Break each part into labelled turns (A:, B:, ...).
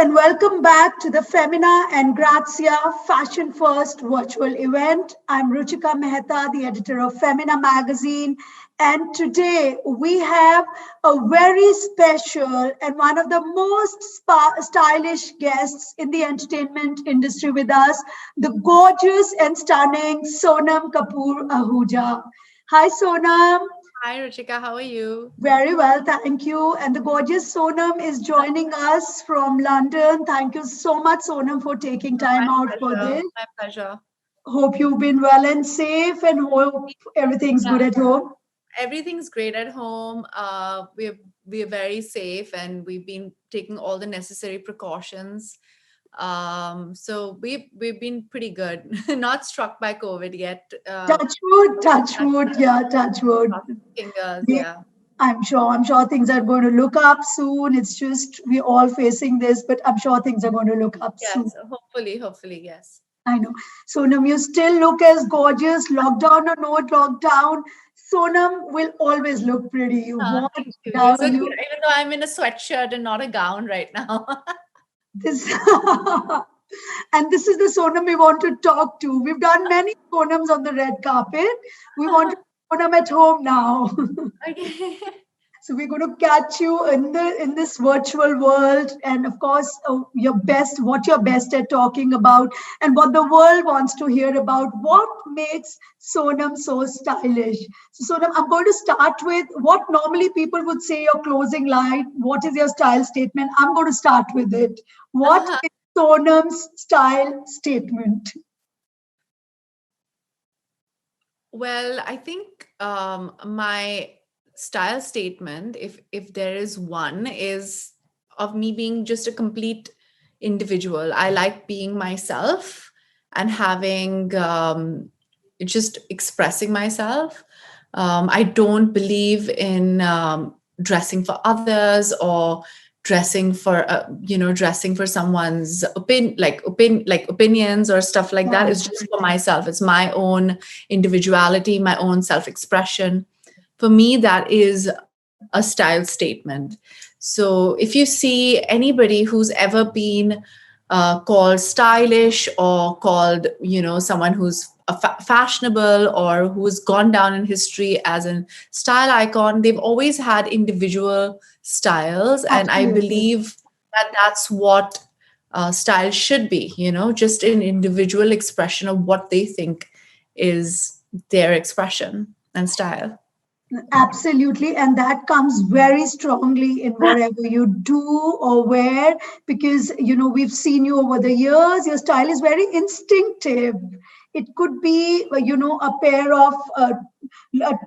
A: and welcome back to the Femina and Grazia Fashion First virtual event. I'm Ruchika Mehta, the editor of Femina magazine, and today we have a very special and one of the most stylish guests in the entertainment industry with us, the gorgeous and stunning Sonam Kapoor Ahuja. Hi, Sonam.
B: Hi, Ruchika. How are you?
A: Very well, thank you. And the gorgeous Sonam is joining us from London. Thank you so much, Sonam, for taking time out for this.
B: My pleasure.
A: Hope you've been well and safe, and hope everything's good at home.
B: Everything's great at home. We're very safe, and we've been taking all the necessary precautions. So we've been pretty good. Not struck by COVID yet.
A: Touch wood, yeah, touch wood.
B: Fingers, yeah.
A: I'm sure things are going to look up soon. It's just we're all facing this, but I'm sure things are going to look up soon.
B: Yes, hopefully, yes.
A: I know. Sonam, you still look as gorgeous, lockdown or no lockdown. Sonam will always look pretty.
B: Even though I'm in a sweatshirt and not a gown right now.
A: And this is the Sonam we want to talk to. We've done many Sonams on the red carpet. We want to Sonam at home now.
B: Okay.
A: So we're going to catch you in this virtual world, and of course, what you're best at talking about, and what the world wants to hear about. What makes Sonam so stylish? So Sonam, I'm going to start with what normally people would say your closing line. What is your style statement? I'm going to start with it. What is Sonam's style statement?
B: Well, I think my style statement, if there is one, is of me being just a complete individual. I like being myself and having just expressing myself. I don't believe in dressing for others or dressing for someone's opinions or stuff like that. It's just for myself. It's my own individuality, my own self-expression. For me, that is a style statement. So if you see anybody who's ever been called stylish or called, someone who's fashionable or who's gone down in history as a style icon, they've always had individual styles.
A: Absolutely.
B: And I believe that that's what style should be, just an individual expression of what they think is their expression and style.
A: Absolutely. And that comes very strongly in whatever you do or wear, because, we've seen you over the years. Your style is very instinctive. It could be, a pair of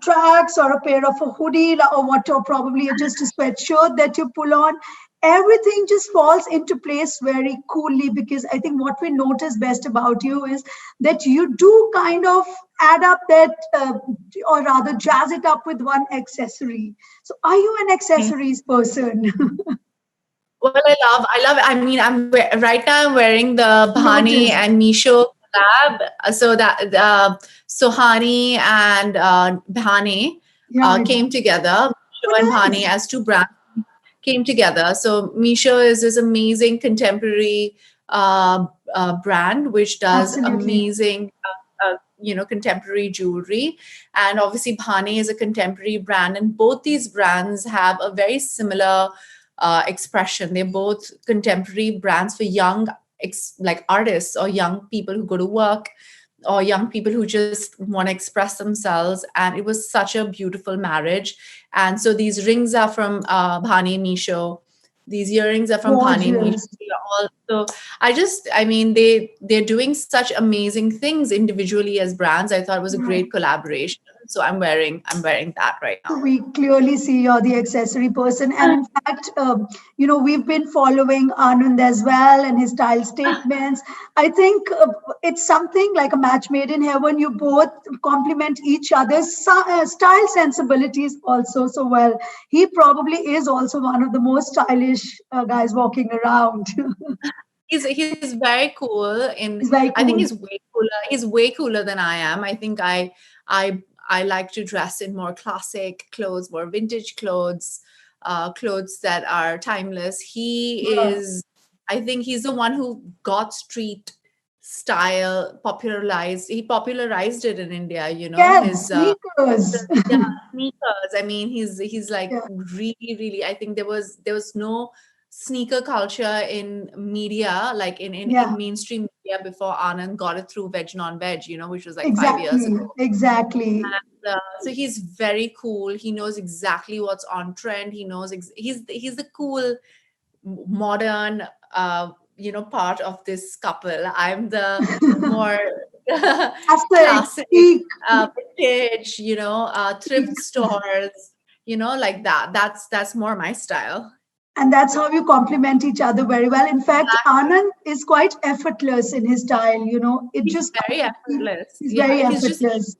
A: tracks or a pair of a hoodie or probably just a sweatshirt that you pull on. Everything just falls into place very coolly, because I think what we notice best about you is that you do kind of add up that, or rather jazz it up with one accessory. So are you an accessories person?
B: Well, I love it. I mean, right now I'm wearing the Bhani and Misho collab. So that Sohani and Bhani came together. Misho and Bhani as two brands came together. So Misho is this amazing contemporary brand which does amazing contemporary jewelry, and obviously Bhani is a contemporary brand, and both these brands have a very similar expression. They're both contemporary brands for young artists or young people who go to work or young people who just want to express themselves. And it was such a beautiful marriage. And so these rings are from Bhani Misho. These earrings are from Bhani Misho. So they're doing such amazing things individually as brands. I thought it was a great collaboration. So I'm wearing that right now.
A: We clearly see you're the accessory person. And in fact, we've been following Anand as well and his style statements. I think it's something like a match made in heaven. You both complement each other's style sensibilities also so well. He probably is also one of the most stylish guys walking around.
B: He's very cool. I think he's way cooler. He's way cooler than I am. I think I like to dress in more classic clothes, more vintage clothes, clothes that are timeless. He is I think he's the one who got street style popularized. He popularized it in India,
A: Yes,
B: his
A: sneakers.
B: yeah, sneakers. I mean, he's like
A: Yeah,
B: really, really. I think there was no sneaker culture in media, like in
A: yeah,
B: mainstream media before Anand got it through Veg Non Veg, which was like 5 years
A: exactly,
B: ago.
A: exactly.
B: So he's very cool. He knows exactly what's on trend. He knows he's the cool modern part of this couple. I'm the more
A: Classic,
B: classic
A: peak.
B: vintage, thrift stores, like that. That's more my style.
A: And that's how you complement each other very well. In fact,
B: Exactly.
A: Anand is quite effortless in his style. It
B: He's
A: just
B: very
A: comes.
B: effortless.
A: He's
B: Yeah,
A: very
B: he's just
A: effortless.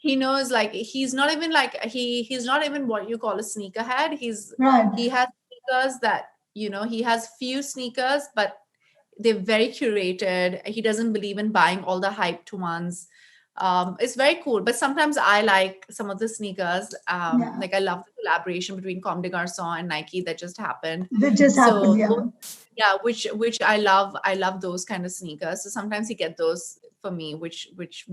B: he knows, like, he's not even like he's not even what you call a sneakerhead.
A: Right.
B: He has sneakers that, he has few sneakers, but they're very curated. He doesn't believe in buying all the hyped ones. It's very cool, but sometimes I like some of the sneakers.
A: Yeah.
B: Like, I love the collaboration between Comme des Garçons and Nike that just happened.
A: That just happened.
B: So
A: Yeah.
B: yeah, which I love. I love those kind of sneakers. So sometimes you get those for me, which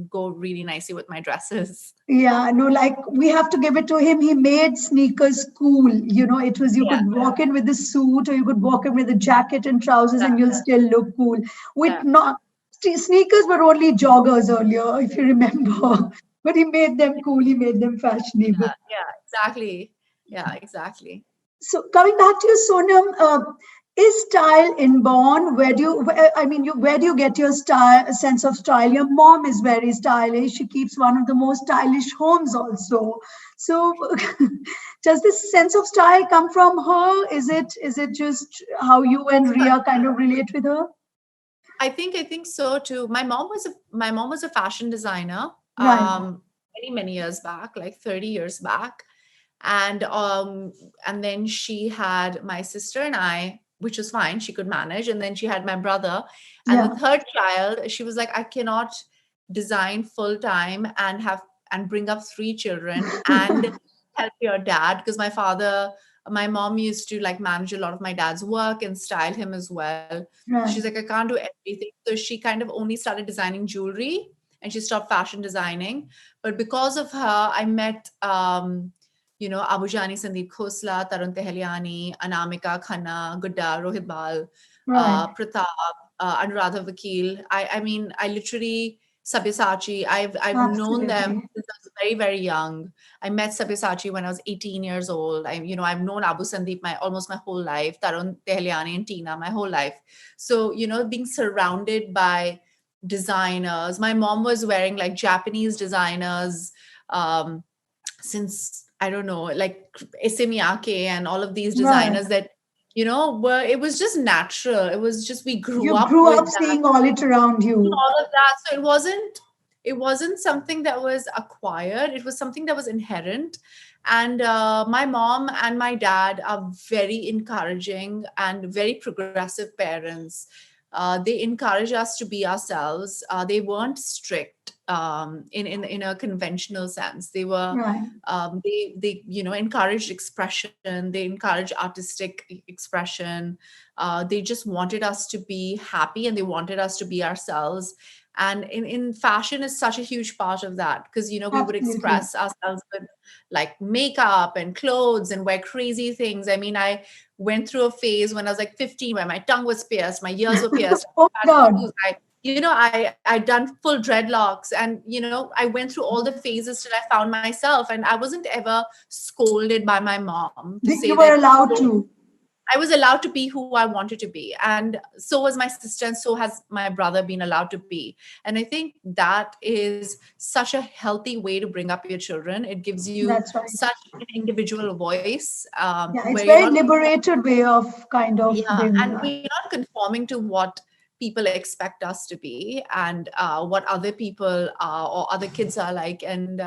B: go really nicely with my dresses.
A: Yeah, no, like we have to give it to him. He made sneakers cool. It was you
B: Yeah,
A: could walk in with a suit or you could walk in with a jacket and trousers and you'll
B: yeah,
A: still look cool. With
B: yeah,
A: not sneakers were only joggers earlier, if you remember. But he made them cool. He made them fashionable.
B: yeah, exactly. Yeah, exactly.
A: So coming back to you, Sonam, is style inborn? Where do you get your style, sense of style? Your mom is very stylish. She keeps one of the most stylish homes also. So, does this sense of style come from her? Is it just how you and Ria kind of relate with her?
B: I think so too. My mom was a fashion designer,
A: Right.
B: many many years back, like 30 years back, and then she had my sister and I, which was fine. She could manage, and then she had my brother, and the
A: Yeah.
B: third child. She was like, I cannot design full time and bring up three children and help your dad, because my mom used to like manage a lot of my dad's work and style him as well. She's
A: Right.
B: like, I can't do everything. So she kind of only started designing jewelry and she stopped fashion designing. But because of her, I met, Abujani Sandeep Khosla, Tarun Teheliani, Anamika Khanna, Gudda, Rohit Bal,
A: Right.
B: Pratap, Anuradha Vakil. I mean, I literally, Sabyasachi, I've known them
A: Absolutely.
B: since I was very, very young. I met Sabyasachi when I was 18 years old. I've known Abu Sandeep almost my whole life, Tarun Tehliani and Tina my whole life. So, being surrounded by designers. My mom was wearing like Japanese designers um, since, I don't know, like Issey Miyake and all of these
A: Right.
B: designers that, were, it was just natural. It was just, we grew
A: You
B: up
A: grew
B: with
A: up
B: that,
A: seeing all it around you.
B: all of that. So it wasn't something that was acquired. It was something that was inherent. And my mom and my dad are very encouraging and very progressive parents. They encourage us to be ourselves. They weren't strict in a conventional sense. They were
A: Right.
B: they encouraged expression. They encouraged artistic expression. They just wanted us to be happy and they wanted us to be ourselves. And in fashion is such a huge part of that, because we would
A: Absolutely.
B: express ourselves with like makeup and clothes and wear crazy things. I mean, I went through a phase when I was like 15 where my tongue was pierced, my ears were pierced,
A: Oh
B: I had
A: God.
B: tattoos, I done full dreadlocks, and I went through all the phases till I found myself, and I wasn't ever scolded by my mom to say
A: You were
B: that
A: allowed
B: don't.
A: to.
B: I was allowed to be who I wanted to be. And so was my sister, and so has my brother been allowed to be. And I think that is such a healthy way to bring up your children. It gives you
A: That's right.
B: such an individual voice,
A: Yeah, it's
B: where you're
A: very
B: not,
A: liberated way of kind of
B: yeah,
A: bringing
B: and
A: up.
B: we're not conforming to what people expect us to be, and what other people or other kids are like. And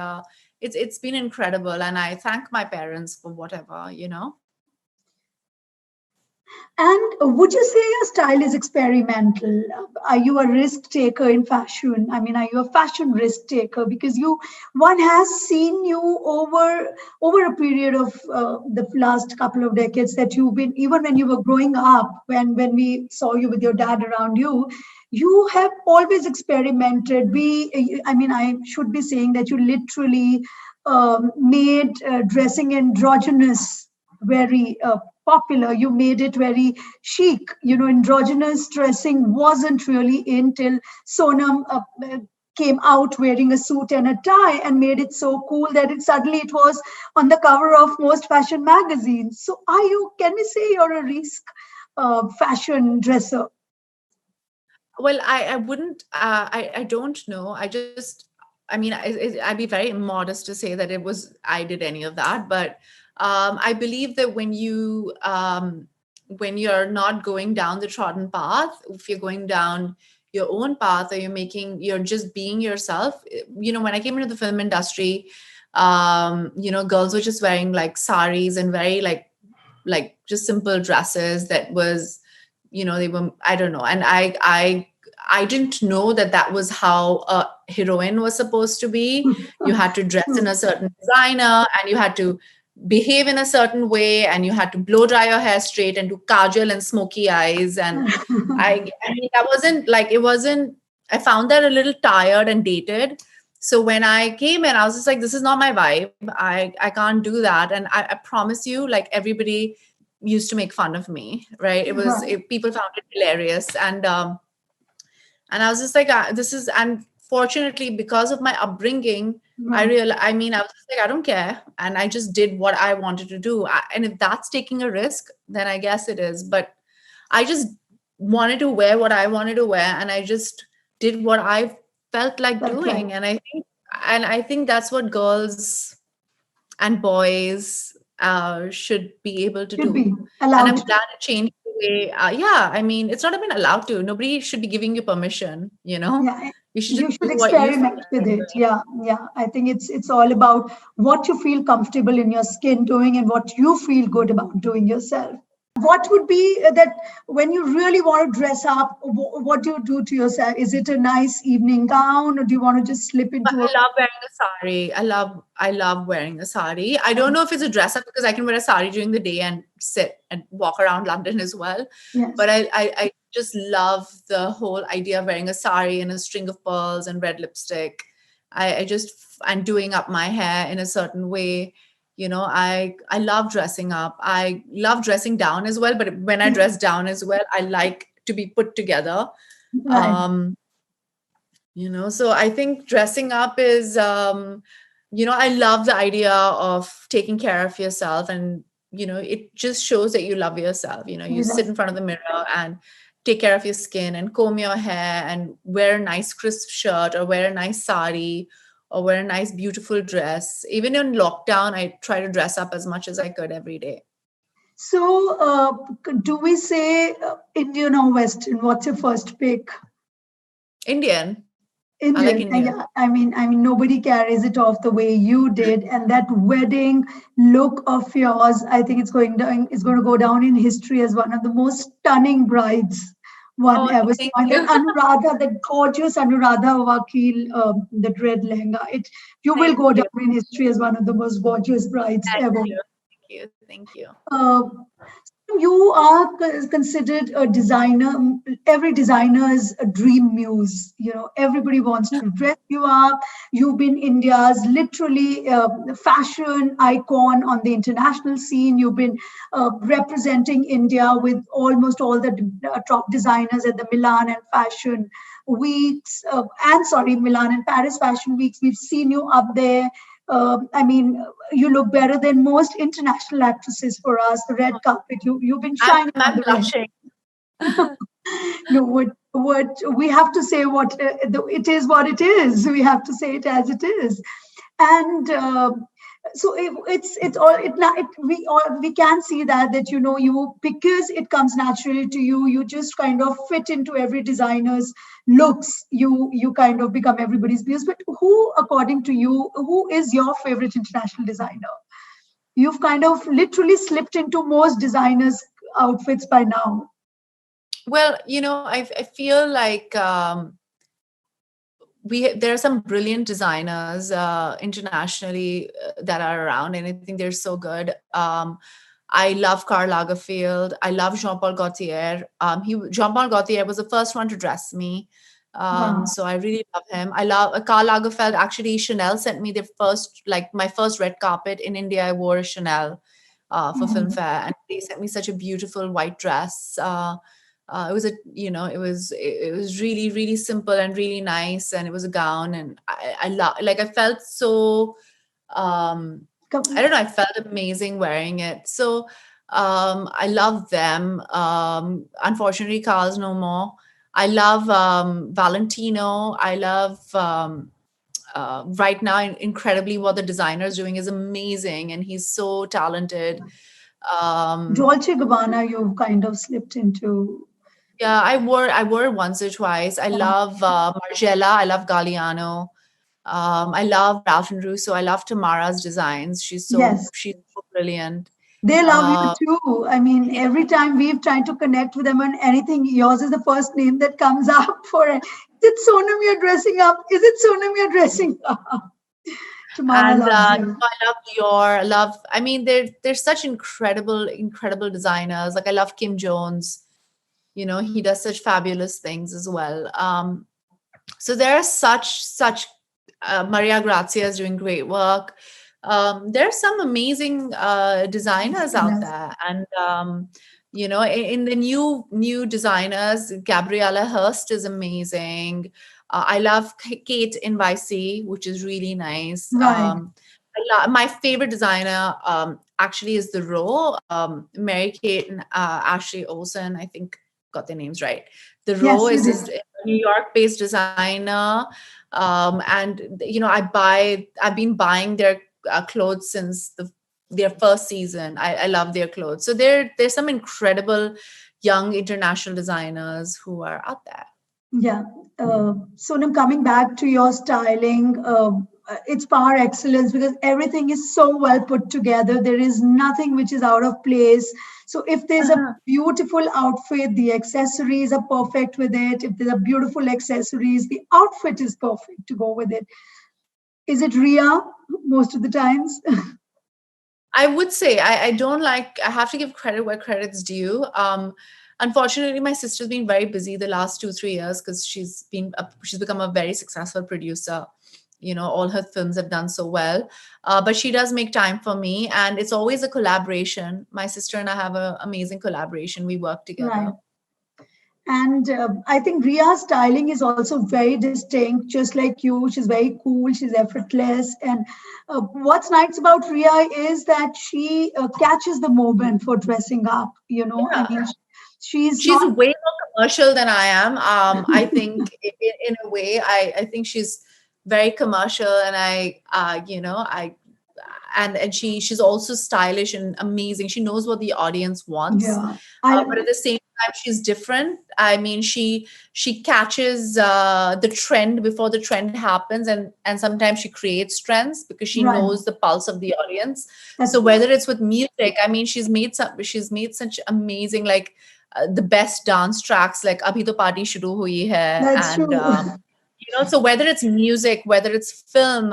B: it's been incredible. And I thank my parents for whatever.
A: And would you say your style is experimental? Are you a risk taker in fashion? I mean, are you a fashion risk taker? Because one has seen you over a period of the last couple of decades that you've been, even when you were growing up, when we saw you with your dad around you, you have always experimented. I mean, I should be saying that you literally made dressing androgynous very popular. You made it very chic. Androgynous dressing wasn't really in till Sonam came out wearing a suit and a tie and made it so cool that it was on the cover of most fashion magazines. So can we say you're a risk fashion dresser?
B: Well, I wouldn't, I don't know. I mean, I'd be very modest to say that I did any of that. But I believe that when you're not going down the trodden path, if you're going down your own path, or you're just being yourself. When I came into the film industry, girls were just wearing like saris and very like just simple dresses that was, they were, I don't know. And I didn't know that was how a heroine was supposed to be. You had to dress in a certain designer, and you had to behave in a certain way, and you had to blow dry your hair straight and do kajal and smoky eyes. And I mean, it wasn't, I found that a little tired and dated. So when I came in, I was just like, this is not my vibe. I can't do that. And I promise you, like, everybody used to make fun of me, right? People found it hilarious. And I was just like, and fortunately, because of my upbringing, I was just like, I don't care. And I just did what I wanted to do. And if that's taking a risk, then I guess it is. But I just wanted to wear what I wanted to wear. And I just did what I felt like doing. Right. And I think that's what girls and boys should be able to do. And I'm glad it changed the way. Yeah, I mean, it's not even allowed to. Nobody should be giving you permission.
A: Yeah,
B: you should
A: experiment with it. Yeah. I think it's all about what you feel comfortable in your skin doing and what you feel good about doing yourself. What would be that when you really want to dress up? What do you do to yourself? Is it a nice evening gown, or do you want to just slip into?
B: I love wearing a sari. I love wearing a sari. I don't know if it's a dress up because I can wear a sari during the day and sit and walk around London as well.
A: Yes.
B: But I just love the whole idea of wearing a sari and a string of pearls and red lipstick. And doing up my hair in a certain way. I love dressing up. I love dressing down as well. But when I dress down as well, I like to be put together. Right. So I think dressing up is, I love the idea of taking care of yourself. And, it just shows that you love yourself. You sit in front of the mirror and take care of your skin and comb your hair and wear a nice crisp shirt or wear a nice sari or wear a nice, beautiful dress. Even in lockdown, I try to dress up as much as I could every day.
A: So do we say Indian or Western? What's your first pick?
B: Indian.
A: I like Indian. Yeah. I mean, nobody carries it off the way you did. And that wedding look of yours, I think it's going to go down in history as one of the most stunning brides ever saw. And Anuradha, that gorgeous Anuradha Vakil, the red lehenga. You will go down in history as one of the most gorgeous brides ever.
B: Thank you.
A: You are considered a designer. Every designer's a dream muse. Everybody wants to dress you up. You've been India's literally fashion icon on the international scene. You've been representing India with almost all the top designers at the Milan and Fashion Weeks. Milan and Paris Fashion Weeks. We've seen you up there. You look better than most international actresses for us. The red carpet, you've been shining.
B: I'm blushing.
A: No, what we have to say, it is what it is. We have to say it as it is, and so we can see that you, because it comes naturally to you. You just kind of fit into every designer's looks. You kind of become everybody's muse. But who, according to you, who is your favorite international designer? You've kind of literally slipped into most designers' outfits by now?
B: Well, I feel like there are some brilliant designers internationally that are around, and I think they're so good. I love Karl Lagerfeld. I love Jean-Paul Gaultier. Jean-Paul Gaultier was the first one to dress me.
A: Wow.
B: So I really love him. I love Karl Lagerfeld. Actually, Chanel sent me my first red carpet in India. I wore a Chanel for
A: Mhm.
B: Filmfare, and they sent me such a beautiful white dress. It was it was really, really simple and really nice, and it was a gown, and I love, like, I felt so, I don't know, I felt amazing wearing it. So I love them. Unfortunately, Carl's no more. I love Valentino. I love right now, incredibly, what the designer is doing is amazing, and he's so talented. Um,
A: Dolce Gabbana, you've kind of slipped into.
B: Yeah, I wore it once or twice. I
A: uh,
B: love Margiela. I love Galliano. I love Ralph and Russo. I love Tamara's designs.
A: yes,
B: She's so brilliant.
A: they love you
B: Uh,
A: too. I mean, every time we've tried to connect with them on anything, yours is the first name that comes up for it. Is it Sonam you're dressing up? Is it Sonam you're dressing up? Tamara
B: and
A: loves you.
B: I love Dior. I love. I mean, they're such incredible designers. Like, I love Kim Jones. He does such fabulous things as well. So there are such Maria Grazia is doing great work. There are some amazing designers out
A: Designers.
B: there, and in the new designers, Gabriella Hurst is amazing. I love Kate Invicey, which is really nice.
A: Right.
B: My favorite designer actually is the Row, Mary Kate and Ashley Olsen. I think got their names right. The Row
A: Yes, you
B: is
A: did.
B: this New York-based designer, and I've been buying their clothes since their first season. I love their clothes. So there's some incredible young international designers who are out there.
A: Yeah. Sonam, coming back to your styling, it's par excellence because everything is so well put together. There is nothing which is out of place. So if there's a
B: Uh-huh.
A: beautiful outfit, the accessories are perfect with it. If there's a beautiful accessories, the outfit is perfect to go with it. Is it Ria most of the times?
B: I would say I don't like. I have to give credit where credit's due. Unfortunately, my sister's been very busy the last 2-3 years because she's become a very successful producer. All her films have done so well, but she does make time for me, and it's always a collaboration. My sister and I have an amazing collaboration. We work
A: Right.
B: together.
A: And I think Ria's styling is also very distinct, just like you. She's very cool, she's effortless. And what's nice about Ria is that she catches the moment for dressing up. I
B: Yeah,
A: mean, she's
B: she's
A: not.
B: way more commercial than I am. I think in a way, I think she's very commercial, and she's also stylish and amazing. She knows what the audience wants,
A: Yeah. I
B: but at the same time, she's different. I mean, she catches the trend before the trend happens, and sometimes she creates trends because she
A: Right.
B: knows the pulse of the audience.
A: That's
B: So whether it's with music, I mean, she's made such amazing, like, the best dance tracks, like Abhi To Party Shuru Hui Hai,
A: that's
B: and
A: true.
B: so whether it's music, whether it's film,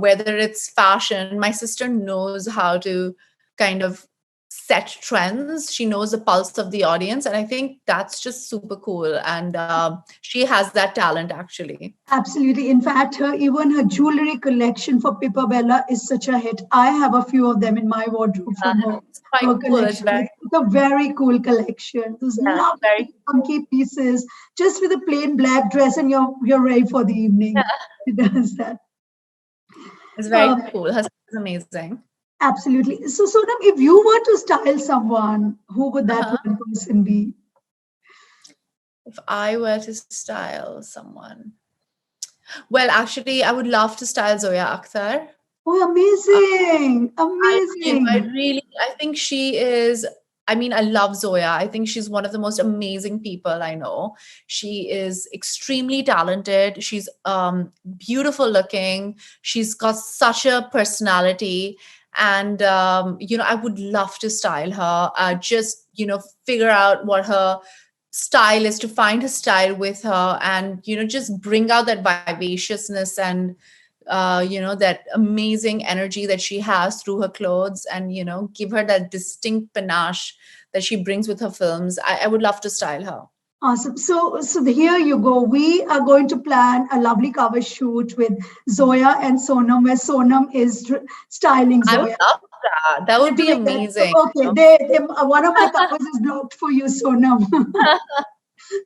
B: whether it's fashion, my sister knows how to kind of set trends. She knows the pulse of the audience, and I think that's just super cool. And she has that talent, actually.
A: Absolutely. In fact, even her jewelry collection for Pippa Bella is such a hit. I have a few of them in my wardrobe from her,
B: It's quite
A: her
B: cool. It's
A: collection.
B: very,
A: It's a very cool collection. Those
B: yeah, it's very
A: lovely, funky pieces, just with a plain black dress, and you're ready for the evening. She does that.
B: it's very
A: Uh,
B: cool. Her style is amazing.
A: Absolutely. So, Sonam, if you were to style someone, who would that
B: Uh-huh.
A: one person be?
B: If I were to style someone, well, actually, I would love to style Zoya Akhtar.
A: Oh, amazing!
B: I
A: Amazing!
B: really, I think she is. I mean, I love Zoya. I think she's one of the most amazing people I know. She is extremely talented. She's beautiful looking. She's got such a personality, And I would love to style her. Just figure out what her style is, to find her style with her, and just bring out that vivaciousness and that amazing energy that she has through her clothes, and give her that distinct panache that she brings with her films. I would love to style her.
A: Awesome. So here you go. We are going to plan a lovely cover shoot with Zoya and Sonam, where Sonam is styling
B: I would
A: Zoya.
B: love that. That
A: We're
B: would be
A: doing that. So,
B: amazing.
A: okay, one of my covers is blocked for you, Sonam.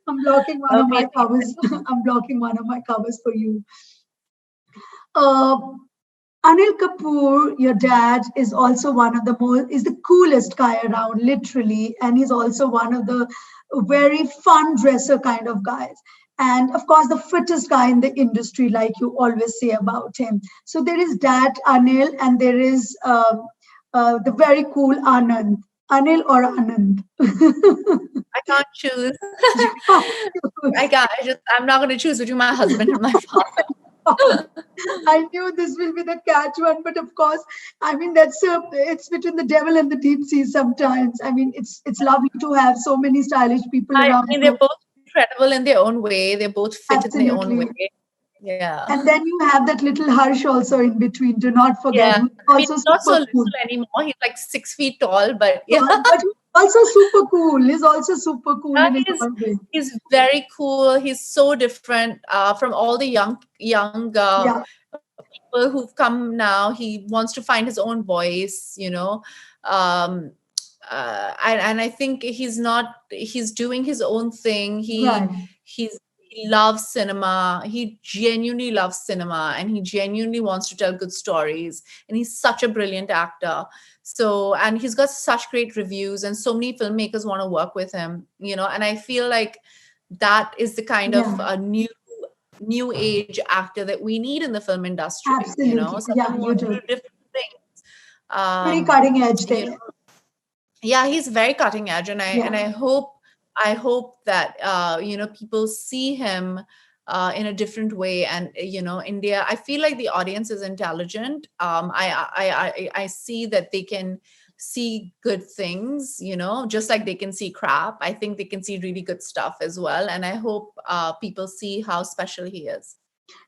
A: I'm blocking one of my
B: Okay.
A: covers. I'm blocking one of my covers for you. Uh, Anil Kapoor, your dad, is also is the coolest guy around, literally, and he's also one of the very fun dresser kind of guys. And of course, the fittest guy in the industry, like you always say about him. So there is dad Anil, and there is the very cool Anand. Anil or Anand?
B: I can't choose. I'm not going to choose between my husband and my father.
A: I knew this will be the catch one, but of course, I mean it's between the devil and the deep sea sometimes. I mean, it's lovely to have so many stylish people
B: I
A: around
B: mean, they're
A: you.
B: both incredible in their own way. They're both fit in their own
A: Absolutely.
B: way. Yeah.
A: And then you have that little Harsh also in between. Do not forget,
B: Yeah.
A: who's
B: I mean,
A: also
B: not so
A: super
B: little
A: cool.
B: anymore. He's like 6 feet tall, but yeah.
A: But he's also super cool. He's also super cool in his
B: He's
A: own way.
B: he's very cool. He's so different from all the young
A: Yeah,
B: people who've come now. He wants to find his own voice, um, and I think he's doing his own thing.
A: right.
B: He loves cinema. He genuinely loves cinema, and he genuinely wants to tell good stories. And he's such a brilliant actor. So, and he's got such great reviews, and so many filmmakers want to work with him. And I feel like that is the kind of
A: Yeah,
B: new age actor that we need in the film industry.
A: absolutely.
B: Someone
A: Yeah,
B: who
A: you
B: wants to
A: do.
B: do different things.
A: Pretty
B: Um,
A: cutting edge
B: you
A: there.
B: yeah, he's very cutting edge, and
A: Yeah,
B: I hope that people see him in a different way. And India, I feel like the audience is intelligent. I see that they can see good things, just like they can see crap. I think they can see really good stuff as well, and I hope people see how special he is.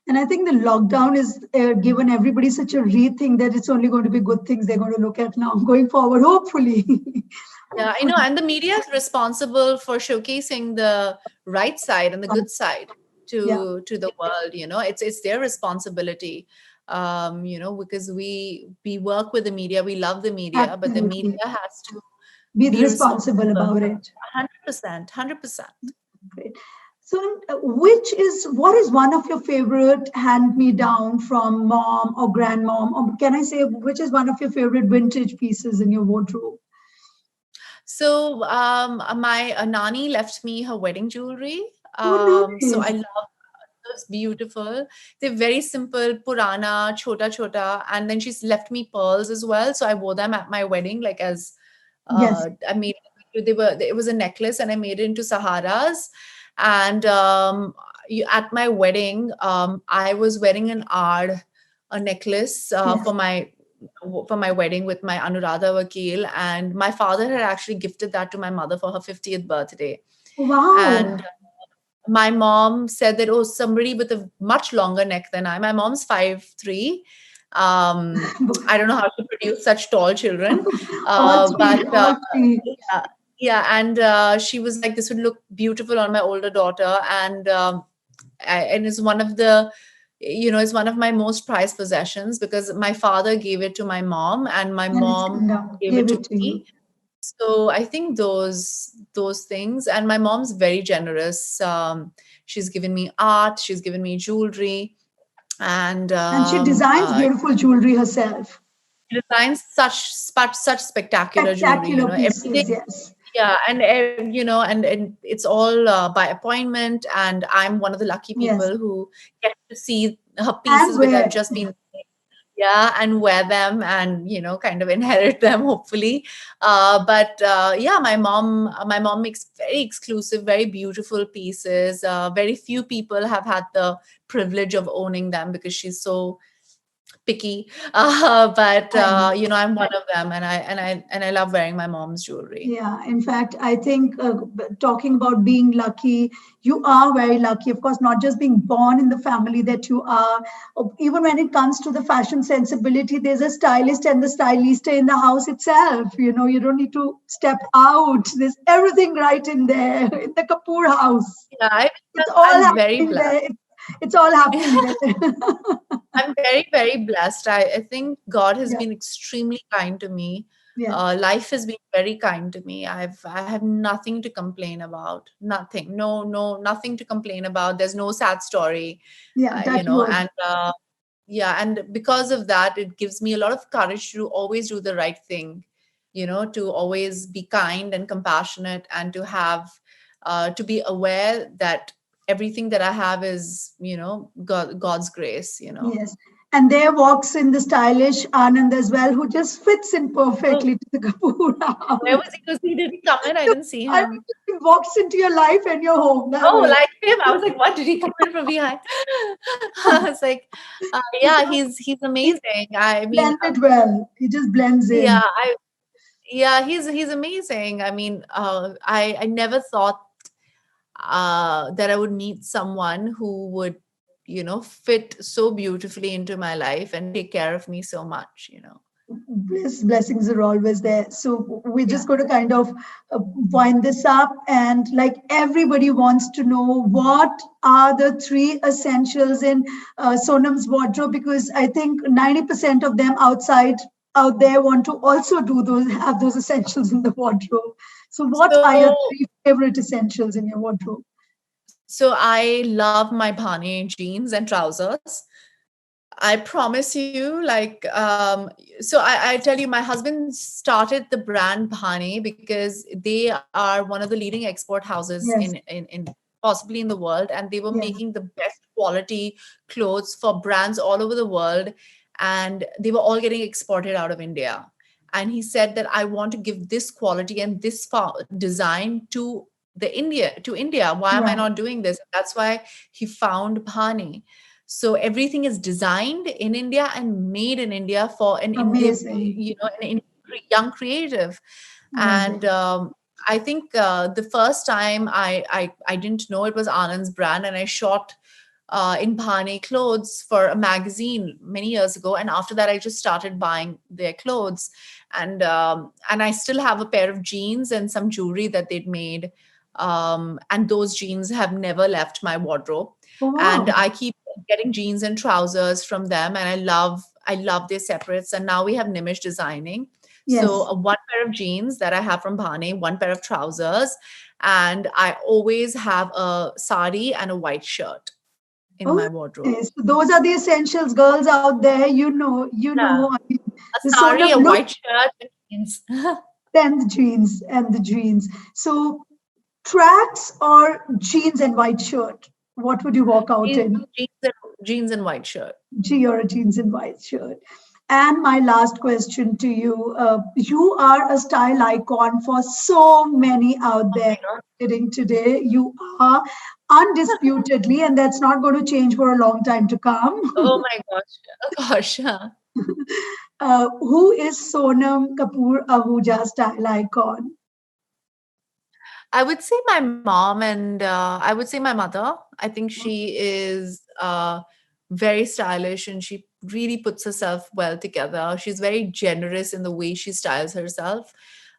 A: and I think the lockdown is given everybody such a rethink that it's only going to be good things they're going to look at now going forward, hopefully.
B: Yeah, I know, and the media is responsible for showcasing the right side and the good side
A: Yeah,
B: to the world. It's their responsibility. Because we work with the media, we love the media, but the media
A: absolutely.
B: has to
A: Be
B: be
A: responsible
B: responsible.
A: about it.
B: 100%, 100%.
A: Great. So, what is one of your favorite hand-me-down from mom or grandmom, or can I say which is one of your favorite vintage pieces in your wardrobe?
B: So my nani left me her wedding jewelry.
A: Oh,
B: So I
A: nice.
B: love those, beautiful. They're very simple, purana, chota chota, and then she's left me pearls as well. So I wore them at my wedding, like as
A: Yes,
B: I made it was a necklace, and I made it into saharas. And at my wedding, I was wearing a necklace
A: yes.
B: for my wedding with my Anuradha Vakil, and my father had actually gifted that to my mother for her 50th birthday.
A: Wow.
B: And my mom said that, oh, somebody with a much longer neck than my mom's 5'3". I don't know how to produce such tall children.
A: All
B: But
A: three, all three.
B: yeah, yeah. And she was like, this would look beautiful on my older daughter. And and it's one of the it's one of my most prized possessions, because my father gave it to my mom, and my
A: And it's
B: mom
A: come down.
B: gave it
A: Gave
B: to
A: it to you.
B: me. So I think those things. And my mom's very generous. She's given me art, she's given me jewelry, and
A: And she designs beautiful jewelry herself.
B: she designs such spectacular jewelry.
A: Spectacular
B: Everything.
A: pieces, yes.
B: Yeah, and and it's all by appointment, and I'm one of the lucky
A: Yes.
B: people who get to see her
A: And
B: pieces which I've
A: where
B: just been, yeah, and wear them, and kind of inherit them, hopefully. But yeah, my mom makes very exclusive, very beautiful pieces. Very few people have had the privilege of owning them, because she's so picky, but
A: I know.
B: I'm one of them, and I love wearing my mom's jewelry.
A: Yeah, in fact, I think talking about being lucky, you are very lucky. Of course, not just being born in the family that you are. Even when it comes to the fashion sensibility, there's a stylist and the stylista in the house itself. You don't need to step out. There's everything right in there in the Kapoor house.
B: Yeah,
A: It's all
B: I'm very
A: happening
B: blessed.
A: there. It's all happening there.
B: I'm very, very blessed. I think God has
A: Yeah,
B: been extremely kind to me.
A: yeah,
B: Life has been very kind to me. I have nothing to complain about. Nothing. No, no, nothing to complain about. There's no sad story.
A: yeah. Touch wood.
B: And yeah, and because of that, it gives me a lot of courage to always do the right thing. To always be kind and compassionate, and to be aware that everything that I have is, God's grace.
A: Yes. And there walks in the stylish Anand as well, who just fits in
B: Oh,
A: perfectly to the Kapoor
B: where
A: house.
B: was he? Because he didn't come in. I
A: So,
B: didn't see
A: I mean,
B: him.
A: he walks into your life and your home that
B: Oh,
A: way.
B: like him. I was like, what? Did he come in from behind? I was like,
A: He
B: yeah,
A: just
B: he's
A: he
B: amazing. I mean,
A: blended well. He just blends
B: yeah,
A: in.
B: he's amazing. I mean, I never thought that I would meet someone who would, fit so beautifully into my life and take care of me so much.
A: Blessings are always there. So we're
B: Yeah.
A: just going to kind of wind this up, and like everybody wants to know what are the three essentials in Sonam's wardrobe, because I think 90% of them out there want to also have those essentials in the wardrobe. So what are your
B: So
A: three favorite essentials in your wardrobe?
B: So I love my Bhane jeans and trousers. I promise you, like, so I tell you, my husband started the brand Bhane because they are one of the leading export houses
A: Yes,
B: in possibly in the world, and they were
A: yeah,
B: making the best quality clothes for brands all over the world, and they were all getting exported out of India. And he said that I want to give this quality and this design to India. Why am I
A: right.
B: not doing this? That's why he found Bhane. So everything is designed in India and made in India for an India,
A: Amazing,
B: young creative. And
A: amazing.
B: I think the first time I didn't know it was Anand's brand, and I shot in Bhane clothes for a magazine many years ago, and after that I just started buying their clothes, and I still have a pair of jeans and some jewelry that they'd made, and those jeans have never left my wardrobe,
A: Oh,
B: and
A: wow.
B: I keep getting jeans and trousers from them, and I love their separates, and now we have Nimish designing. So
A: Yes.
B: one pair of jeans that I have from Bhane, one pair of trousers, and I always have a sari and a white shirt in my wardrobe.
A: Okay, so those are the essentials, girls out there.
B: Yeah,
A: I mean,
B: a
A: the sort
B: sari,
A: of
B: a
A: look
B: white shirt, and jeans.
A: and the jeans. So tracks or jeans and white shirt. What would you walk out
B: jeans,
A: in?
B: jeans and white shirt.
A: G or a jeans and white shirt. And my last question to you: you are a style icon for so many out
B: Oh
A: there
B: my god.
A: sitting today. You are undisputedly, and that's not going to change for a long time to come.
B: Oh my gosh.
A: Who is Sonam Kapoor Ahuja style icon?
B: I would say my mom, and I would say my mother. I think she is very stylish, and she really puts herself well together. She's very generous in the way she styles herself.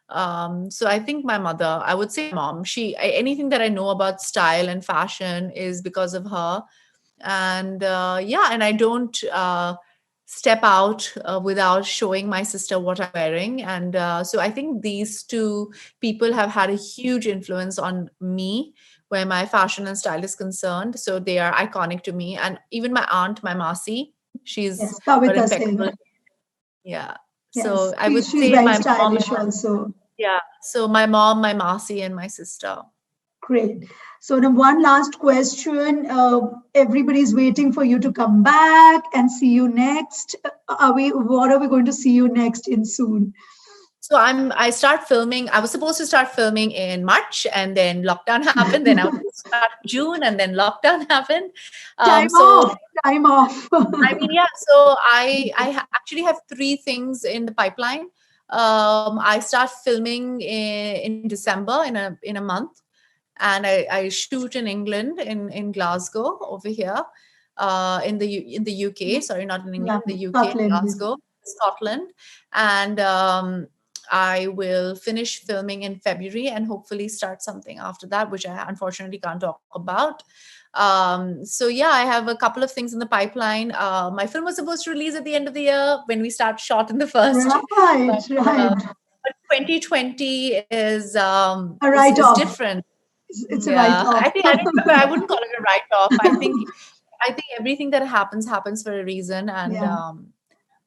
B: So I think my mother, I would say my mom. Anything that I know about style and fashion is because of her. And yeah, and I don't step out without showing my sister what I'm wearing. And so I think these two people have had a huge influence on me where my fashion and style is concerned. So they are iconic to me. And even my aunt, my Masi, she's
A: Yes,
B: got
A: Kavita
B: impeccable.
A: Singh.
B: Yeah.
A: Yes,
B: So I would
A: she's
B: say
A: very
B: my mom
A: stylish
B: and
A: also.
B: yeah. So my mom, my Masi, and my sister.
A: Great. So the one last question. Everybody's waiting for you to come back and see you next. What are we going to see you next in soon?
B: So I start filming. I was supposed to start filming in March, and then lockdown happened. Then I was supposed to start in June, and then lockdown happened.
A: Time
B: So
A: off, time off.
B: I mean, yeah. So actually have three things in the pipeline. I start filming in December in a month, and I shoot in England in Glasgow over here, in the UK. Sorry, not in
A: Yeah,
B: England, the UK,
A: Scotland.
B: Glasgow, Scotland, and I will finish filming in February and hopefully start something after that, which I unfortunately can't talk about. So yeah, I have a couple of things in the pipeline. My film was supposed to release at the end of the year when we start shot in the first,
A: Right,
B: but
A: right.
B: 2020
A: A
B: is
A: write-off.
B: different.
A: It's a
B: Yeah,
A: write-off.
B: I wouldn't call it a write-off. I think everything that happens for a reason, and
A: Yeah.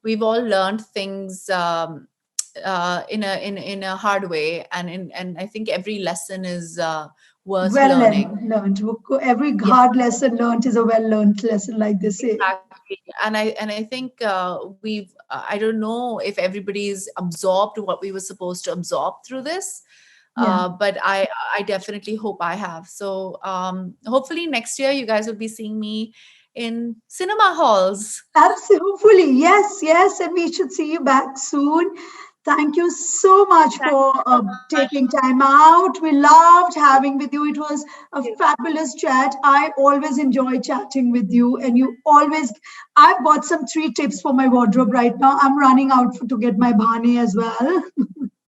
B: we've all learned things in a hard way, and I think every lesson is worth
A: Well
B: learning.
A: learned. Every
B: Yeah,
A: hard lesson learned is a well learned lesson, like they say.
B: exactly. And I think we've I don't know if everybody's absorbed what we were supposed to absorb through this.
A: Yeah.
B: But I definitely hope I have. So hopefully next year you guys will be seeing me in cinema halls.
A: Absolutely. Hopefully. Yes, yes. And we should see you back soon. Thank you so much
B: Thank
A: for
B: you so much.
A: taking time out. We loved having with you. It was a
B: Thank you.
A: fabulous chat. I always enjoy chatting with you, and you always. I've got some 3 tips for my wardrobe right now. I'm running out to get my bhani as well.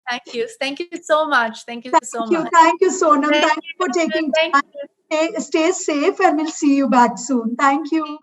B: Thank you. Thank you so much. Thank you so much.
A: Thank you, Sonam.
B: Thank
A: Thank
B: you.
A: you for taking
B: Thank
A: time.
B: you.
A: Stay safe, and we'll see you back soon. Thank you.